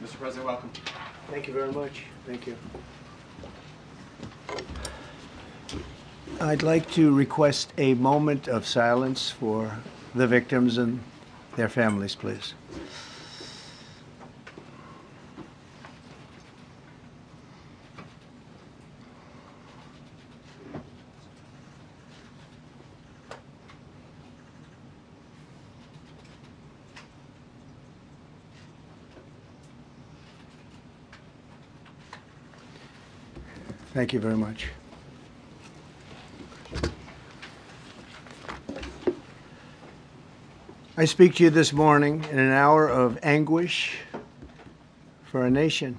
Mr. President, welcome. Thank you very much. Thank you. I'd like to request a moment of silence for the victims and their families, please. Thank you very much. I speak to you this morning in an hour of anguish for our nation.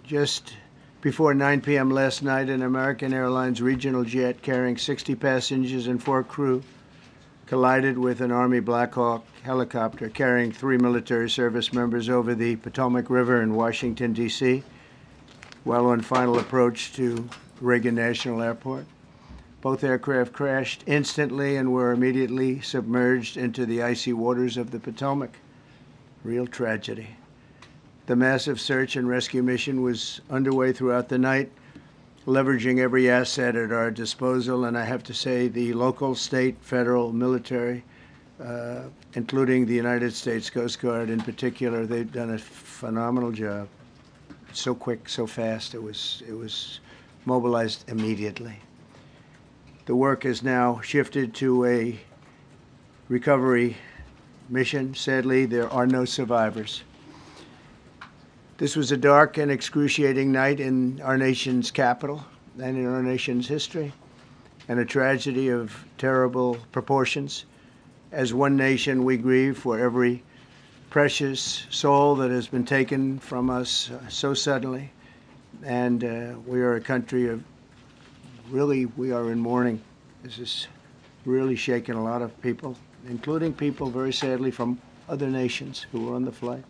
Just before 9 p.m. last night, an American Airlines regional jet carrying 60 passengers and 4 crew collided with an Army Black Hawk helicopter carrying 3 military service members over the Potomac River in Washington, D.C., while on final approach to Reagan National Airport. Both aircraft crashed instantly and were immediately submerged into the icy waters of the Potomac. Real tragedy. The massive search and rescue mission was underway throughout the night, leveraging every asset at our disposal, and I have to say the local, state, federal, military, including the United States Coast Guard in particular, they've done a phenomenal job. So quick, so fast, it was mobilized immediately. The work has now shifted to a recovery mission. Sadly, there are no survivors. This was a dark and excruciating night in our nation's capital and in our nation's history, and a tragedy of terrible proportions. As one nation, we grieve for every precious soul that has been taken from us so suddenly, and we are a country of we are in mourning. This is really shaken a lot of people, including people, very sadly, from other nations who were on the flight.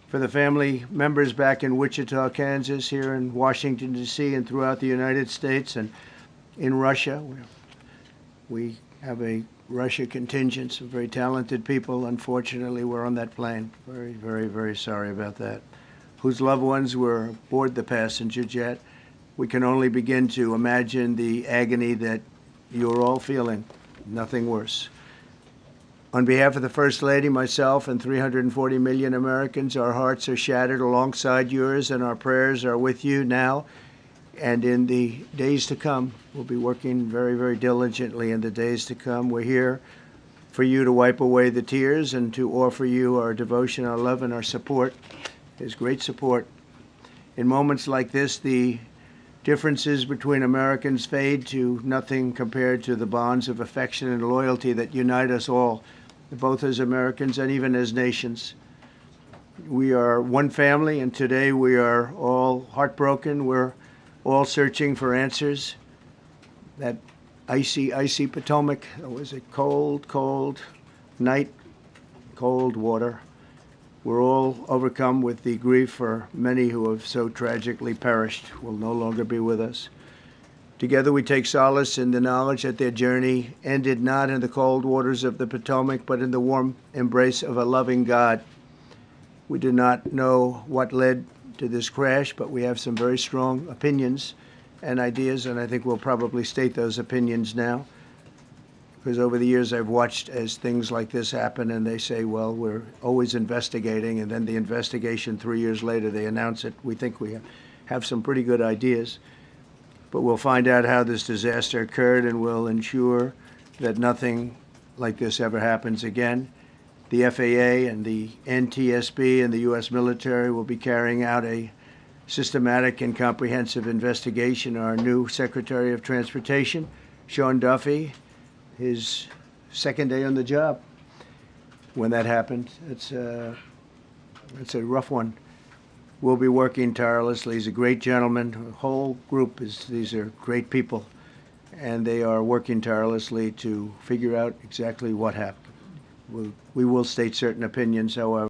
For the family members back in Wichita, Kansas, here in Washington, D.C., and throughout the United States and in Russia, we have a Russia contingent, some very talented people, unfortunately, were on that plane. Very, very, very sorry about that. Whose loved ones were aboard the passenger jet. We can only begin to imagine the agony that you're all feeling. Nothing worse. On behalf of the First Lady, myself, and 340 million Americans, our hearts are shattered alongside yours, and our prayers are with you now and in the days to come. We'll be working very, very diligently in the days to come. We're here for you to wipe away the tears and to offer you our devotion, our love, and our support. There's great support. In moments like this, the differences between Americans fade to nothing compared to the bonds of affection and loyalty that unite us all, both as Americans and even as nations. We are one family, and today we are all heartbroken. We're all searching for answers. That icy, icy Potomac, it was a cold, cold night, cold water. We're all overcome with the grief for many who have so tragically perished, will no longer be with us. Together we take solace in the knowledge that their journey ended not in the cold waters of the Potomac, but in the warm embrace of a loving God. We do not know what led to this crash, but we have some very strong opinions and ideas, and I think we'll probably state those opinions now. Because over the years I've watched as things like this happen, and they say, well, we're always investigating, and then the investigation 3 years later, they announce it. We think we have some pretty good ideas, but we'll find out how this disaster occurred, and we'll ensure that nothing like this ever happens again. The FAA and the NTSB and the U.S. military will be carrying out a systematic and comprehensive investigation. Our new Secretary of Transportation, Sean Duffy, his second day on the job when that happened. It's a rough one. We'll be working tirelessly. He's a great gentleman. The whole group these are great people, and they are working tirelessly to figure out exactly what happened. We will state certain opinions, however.